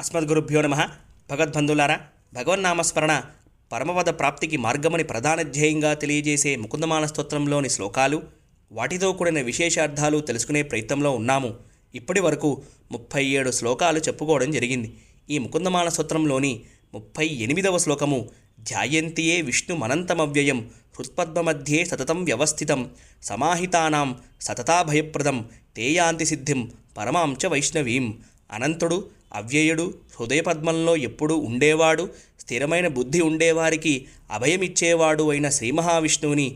అస్మద్గురుభ్యో నమ. భగవద్బంధులారా, భగవన్నామస్మరణ పరమపద ప్రాప్తికి మార్గమని ప్రధాన ధ్యేయంగా తెలియజేసే ముకుందమాల స్తోత్రంలోని శ్లోకాలు, వాటితో కూడిన విశేషార్థాలు తెలుసుకునే ప్రయత్నంలో ఉన్నాము. ఇప్పటి వరకు 37 శ్లోకాలు చెప్పుకోవడం జరిగింది. ఈ ముకుందమాల స్తోత్రంలోని 38వ శ్లోకము, ధ్యాయంతియే విష్ణుమనంతమవ్యయం హృత్పద్మమధ్యే సతతం వ్యవస్థితం సమాహితానాం సతతాభయప్రదం తేయాంతి సిద్ధిం పరమాంచ వైష్ణవీం. అనంతుడు, అవ్యయుడు, హృదయపద్మంలో ఎప్పుడూ ఉండేవాడు, స్థిరమైన బుద్ధి ఉండేవారికి అభయమిచ్చేవాడు అయిన శ్రీ మహావిష్ణువుని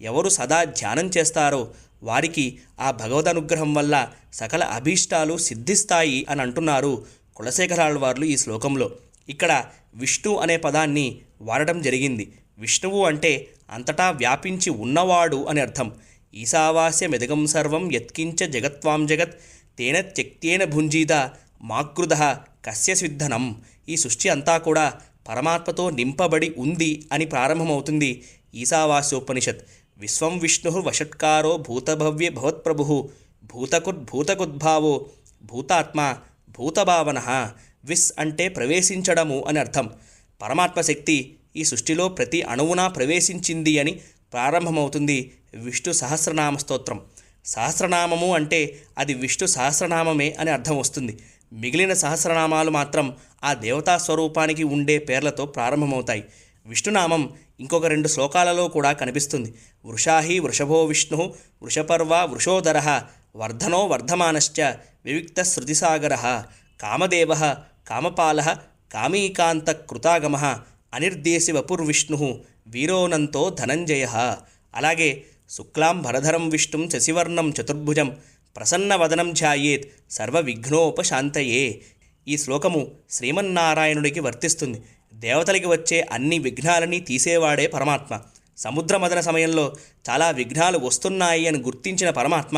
ఎవరు సదా ధ్యానం చేస్తారో వారికి ఆ భగవదనుగ్రహం వల్ల సకల అభీష్టాలు సిద్ధిస్తాయి అని అంటున్నారు కులశేఖరాళ్వార్లు ఈ శ్లోకంలో. ఇక్కడ విష్ణు అనే పదాన్ని వాడటం జరిగింది. విష్ణువు అంటే అంతటా వ్యాపించి ఉన్నవాడు అని అర్థం. ఈశావాస్యమిదగం సర్వం యత్కించ జగత్వాం జగత్ తేన త్యక్తేన భుంజీత మాకృద కస్య సిద్ధనం. ఈ సృష్టి అంతా కూడా పరమాత్మతో నింపబడి ఉంది అని ప్రారంభమవుతుంది ఈశావాస్యోపనిషత్. విశ్వం విష్ణు వషట్కారో భూతభవ్య భవత్ప్రభు భూతకుద్భావో భూతాత్మ భూతభావన. విస్ అంటే ప్రవేశించడము అని అర్థం. పరమాత్మ శక్తి ఈ సృష్టిలో ప్రతి అణువునా ప్రవేశించింది అని ప్రారంభమవుతుంది విష్ణు సహస్రనామ స్తోత్రం. సహస్రనామము అంటే అది విష్ణు సహస్రనామమే అని అర్థం వస్తుంది. మిగిలిన సహస్రనామాలు మాత్రం ఆ దేవతా స్వరూపానికి ఉండే పేర్లతో ప్రారంభమవుతాయి. విష్ణునామం ఇంకొక 2 శ్లోకాలలో కూడా కనిపిస్తుంది. వృషాహి వృషభో విష్ణు వృషపర్వ వృషోదర వర్ధనో వర్ధమానశ్చ వివిక్త శృతిసాగర కామదేవ కామపాల కామీకాంత కృతాగమ అనిర్దేశి వపుర్విష్ణు వీరోనంతో ధనంజయ. అలాగే శుక్లాం భరధరం విష్ణుం శశివర్ణం చతుర్భుజం ప్రసన్నవదనం ధ్యాయేత్ సర్వవిఘ్నోపశాంతయే. ఈ శ్లోకము శ్రీమన్నారాయణుడికి వర్తిస్తుంది. దేవతలకి వచ్చే అన్ని విఘ్నాలని తీసేవాడే పరమాత్మ. సముద్రమదన సమయంలో చాలా విఘ్నాలు వస్తున్నాయి అని గుర్తించిన పరమాత్మ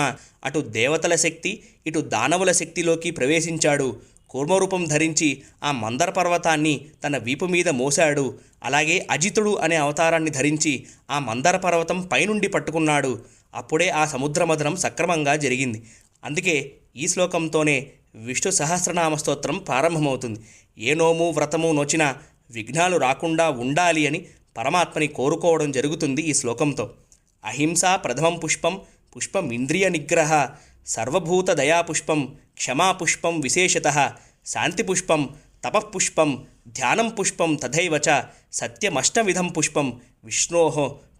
అటు దేవతల శక్తి ఇటు దానవుల శక్తిలోకి ప్రవేశించాడు. కూర్మరూపం ధరించి ఆ మందర పర్వతాన్ని తన వీపు మీద మోశాడు. అలాగే అజితుడు అనే అవతారాన్ని ధరించి ఆ మందర పర్వతం పైనుండి పట్టుకున్నాడు. అప్పుడే ఆ సముద్రమదనం సక్రమంగా జరిగింది. అందుకే ఈ శ్లోకంతోనే విష్ణు సహస్రనామ స్తోత్రం ప్రారంభమవుతుంది. ఏ నోము వ్రతము నోచినా విఘ్నాలు రాకుండా ఉండాలి అని పరమాత్మని కోరుకోవడం జరుగుతుంది ఈ శ్లోకంతో. అహింస ప్రథమం పుష్పం పుష్పం ఇంద్రియ నిగ్రహ సర్వభూత దయాపుష్పం క్షమాపుష్పం విశేషతః శాంతిపుష్పం తపఃపుష్పం ధ్యానం పుష్పం తథైవచ సత్యమష్టవిధం పుష్పం విష్ణోః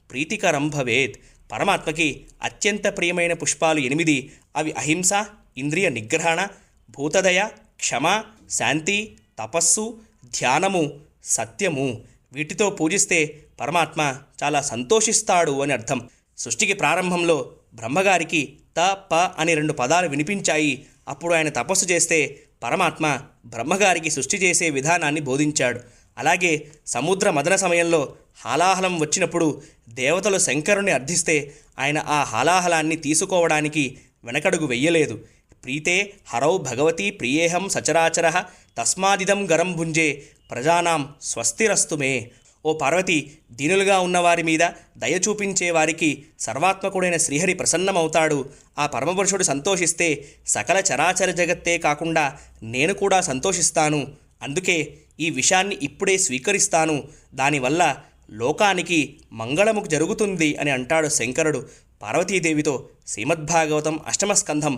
ప్రీతికరం భవేత్. పరమాత్మకి అత్యంత ప్రియమైన పుష్పాలు 8. అవి అహింస, ఇంద్రియ నిగ్రహణ, భూతదయ, క్షమ, శాంతి, తపస్సు, ధ్యానము, సత్యము. వీటితో పూజిస్తే పరమాత్మ చాలా సంతోషిస్తాడు అని అర్థం. సృష్టికి ప్రారంభంలో బ్రహ్మగారికి త ప అని 2 పదాలు వినిపించాయి. అప్పుడు ఆయన తపస్సు చేస్తే పరమాత్మ బ్రహ్మగారికి సృష్టి చేసే విధానాన్ని బోధించాడు. అలాగే సముద్ర మదన సమయంలో హాలాహలం వచ్చినప్పుడు దేవతలు శంకరుని అర్థిస్తే ఆయన ఆ హాలాహలాన్ని తీసుకోవడానికి వెనకడుగు వెయ్యలేదు. ప్రీతే హరౌ భగవతి ప్రియేహం సచరాచర తస్మాదిదం గరం భుంజే ప్రజానాం స్వస్తిరస్తు మే. ఓ పార్వతి, దీనులుగా ఉన్నవారి మీద దయ చూపించే వారికి సర్వాత్మకుడైన శ్రీహరి ప్రసన్నమవుతాడు. ఆ పరమపురుషుడు సంతోషిస్తే సకల చరాచర జగత్తే కాకుండా నేను కూడా సంతోషిస్తాను. అందుకే ఈ విషయాన్ని ఇప్పుడే స్వీకరిస్తాను. దానివల్ల లోకానికి మంగళము జరుగుతుంది అని అంటాడు శంకరుడు పార్వతీదేవితో శ్రీమద్భాగవతం 8వ స్కంధం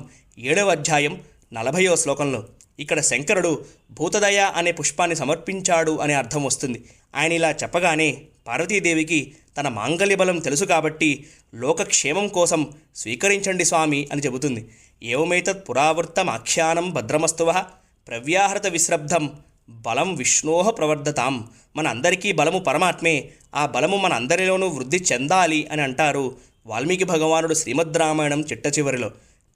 7వ అధ్యాయం 40వ శ్లోకంలో. ఇక్కడ శంకరుడు భూతదయ అనే పుష్పాన్ని సమర్పించాడు అనే అర్థం వస్తుంది. ఆయన ఇలా చెప్పగానే పార్వతీదేవికి తన మాంగళ్య బలం తెలుసు కాబట్టి లోకక్షేమం కోసం స్వీకరించండి స్వామి అని చెబుతుంది. ఏవమైతత్ పురావృత్తం ఆఖ్యానం భద్రమస్తువ ప్రవ్యాహృత విశ్రబ్ధం బలం విష్ణోహ ప్రవర్ధతాం. మన అందరికీ బలము పరమాత్మే. ఆ బలము మన అందరిలోనూ వృద్ధి చెందాలి అని అంటారు వాల్మీకి భగవానుడు శ్రీమద్ రామాయణం చిట్ట చివరిలో.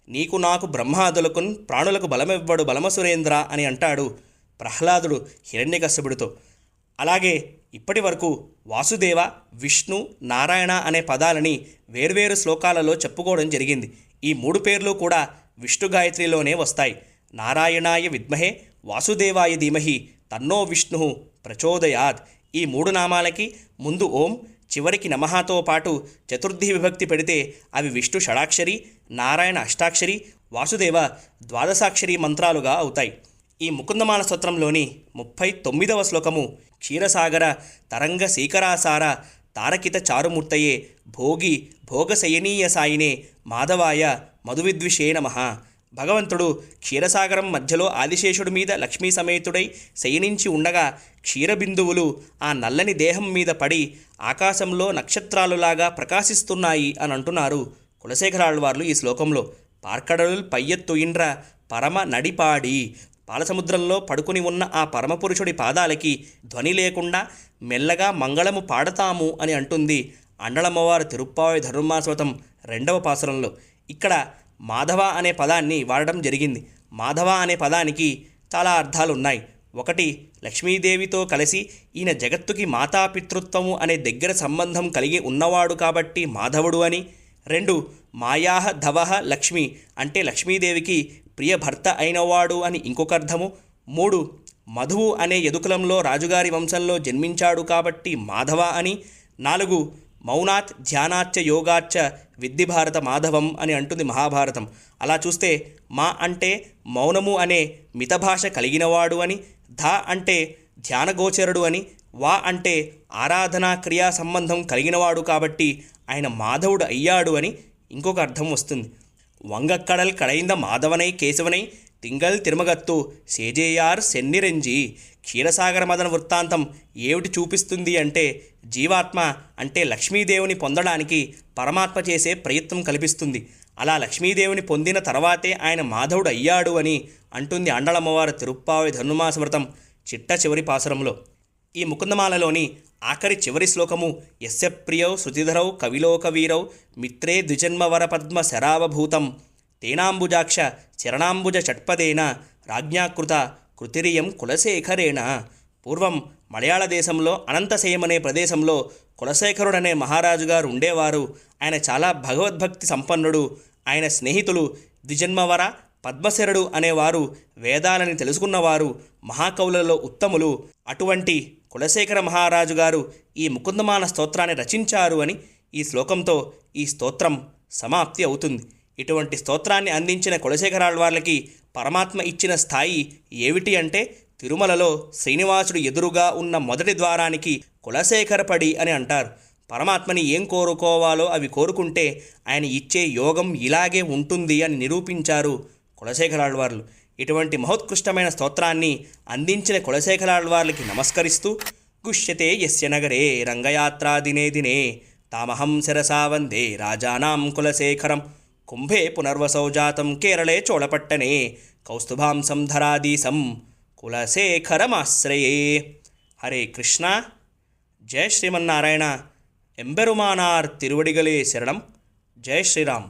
నీకు నాకు బ్రహ్మాదులకు ప్రాణులకు బలమివ్వడు బలమసురేంద్ర అని అంటాడు ప్రహ్లాదుడు హిరణ్యకశ్యపుడితో. అలాగే ఇప్పటి వరకు వాసుదేవ, విష్ణు, నారాయణ అనే పదాలని వేర్వేరు శ్లోకాలలో చెప్పుకోవడం జరిగింది. ఈ 3 పేర్లు కూడా విష్ణు గాయత్రిలోనే వస్తాయి. నారాయణాయ విద్మహే వాసుదేవాయ ధీమహి తన్నో విష్ణు ప్రచోదయాత్. ఈ 3 నామాలకి ముందు ఓం, చివరికి నమఃతో పాటు చతుర్థి విభక్తి పెడితే అవి విష్ణు షడాక్షరి, నారాయణ అష్టాక్షరి, వాసుదేవ ద్వాదశాక్షరి మంత్రాలుగా అవుతాయి. ఈ ముకుందమాల స్తోత్రంలోని 39వ శ్లోకము క్షీరసాగర తరంగ శీకరాసార తారకిత చారుమూర్తయే భోగి భోగశయనీయ సాయినే మాధవాయ మధువిద్విషే నమః. భగవంతుడు క్షీరసాగరం మధ్యలో ఆదిశేషుడి మీద లక్ష్మీ సమేతుడై శయనించి ఉండగా క్షీరబిందువులు ఆ నల్లని దేహం మీద పడి ఆకాశంలో నక్షత్రాలులాగా ప్రకాశిస్తున్నాయి అని అంటున్నారు కులశేఖరాళ్వార్లు ఈ శ్లోకంలో. పార్కడలుల్ పయ్యత్తుయిండ్ర పరమ నడిపాడి. పాలసముద్రంలో పడుకుని ఉన్న ఆ పరమపురుషుడి పాదాలకి ధ్వని లేకుండా మెల్లగా మంగళము పాడతాము అని అంటుంది అండళమ్మవారు తిరుప్పావై ధనుర్మాసవతం 2వ పాసురంలో. ఇక్కడ మాధవ అనే పదాన్ని వాడడం జరిగింది. మాధవ అనే పదానికి చాలా అర్థాలు ఉన్నాయి. ఒకటి, లక్ష్మీదేవితో కలిసి ఈయన జగత్తుకి మాతాపితృత్వము అనే దగ్గర సంబంధం కలిగి ఉన్నవాడు కాబట్టి మాధవుడు అని. 2, మాయాహ ధవహ లక్ష్మి అంటే లక్ష్మీదేవికి ప్రియ భర్త అయినవాడు అని ఇంకొక అర్థము. 3, మధువు అనే యదుకులంలో రాజుగారి వంశంలో జన్మించాడు కాబట్టి మాధవ అని. 4, మౌనాత్ ధ్యానాచ్చ యోగాచ్చ విద్ధి భారత మాధవం అని అంటుంది మహాభారతం. అలా చూస్తే మా అంటే మౌనము అనే మితభాష కలిగినవాడు అని, ధ అంటే ధ్యానగోచరుడు అని, వా అంటే ఆరాధనా క్రియా సంబంధం కలిగినవాడు కాబట్టి ఆయన మాధవుడు అయ్యాడు అని ఇంకొక అర్థం వస్తుంది. వంగక్కడల్ కడైంద మాధవనై కేశవనై తింగల్ తిరుమగత్తు సేజేయార్ సెన్నిరెంజి. క్షీరసాగర మదన వృత్తాంతం ఏమిటి చూపిస్తుంది అంటే జీవాత్మ అంటే లక్ష్మీదేవిని పొందడానికి పరమాత్మ చేసే ప్రయత్నం కల్పిస్తుంది. అలా లక్ష్మీదేవిని పొందిన తర్వాతే ఆయన మాధవుడు అయ్యాడు అని అంటుంది అండళమ్మవారు తిరుప్పావై ధనుర్మాస వ్రతం చిట్ట చివరి పాసురంలో. ఈ ముకుందమాలలోని ఆఖరి చివరి శ్లోకము యస్య ప్రియౌ శృతిధరౌ కవిలోకవీరౌ మిత్రే ద్విజన్మవర పద్మ శరావభూతం తేనాంబుజాక్ష చరణాంబుజ షట్పదేన రాజ్ఞాకృత కృతిరియం కులశేఖరేణ. పూర్వం మలయాళ దేశంలో అనంతశయం అనే ప్రదేశంలో కులశేఖరుడనే మహారాజు గారు ఉండేవారు. ఆయన చాలా భగవద్భక్తి సంపన్నుడు. ఆయన స్నేహితులు ద్విజన్మవర పద్మశరుడు అనేవారు వేదాలని తెలుసుకున్నవారు, మహాకవులలో ఉత్తములు. అటువంటి కులశేఖర మహారాజు గారు ఈ ముకుందమాల స్తోత్రాన్ని రచించారు అని ఈ శ్లోకంతో ఈ స్తోత్రం సమాప్తి అవుతుంది. ఇటువంటి స్తోత్రాన్ని అందించిన కులశేఖరాళ్వార్లకి పరమాత్మ ఇచ్చిన స్థాయి ఏమిటి అంటే తిరుమలలో శ్రీనివాసుడు ఎదురుగా ఉన్న మొదటి ద్వారానికి కులశేఖరపడి అని అంటారు. పరమాత్మని ఏం కోరుకోవాలో అవి కోరుకుంటే ఆయన ఇచ్చే యోగం ఇలాగే ఉంటుంది అని నిరూపించారు కులశేఖరాళ్వార్లు. ఇటువంటి మహోత్కృష్టమైన స్తోత్రాన్ని అందించిన కులశేఖరాళ్వార్లకి నమస్కరిస్తూ గుష్యతే యస్య నగరే రంగయాత్రా దినే దినే తామహం శిరసా వందే రాజానాం కులశేఖరం కుంభే పునర్వసౌ జాతం కేరళే చోళపట్టణే కౌస్తుభాంసం ధరాధీశం కులశేఖరమాశ్రయే. హరే కృష్ణ. జయ శ్రీమన్నారాయణ. ఎంబెరుమానార్ తిరువడిగలే శరణం. జయ శ్రీరామ్.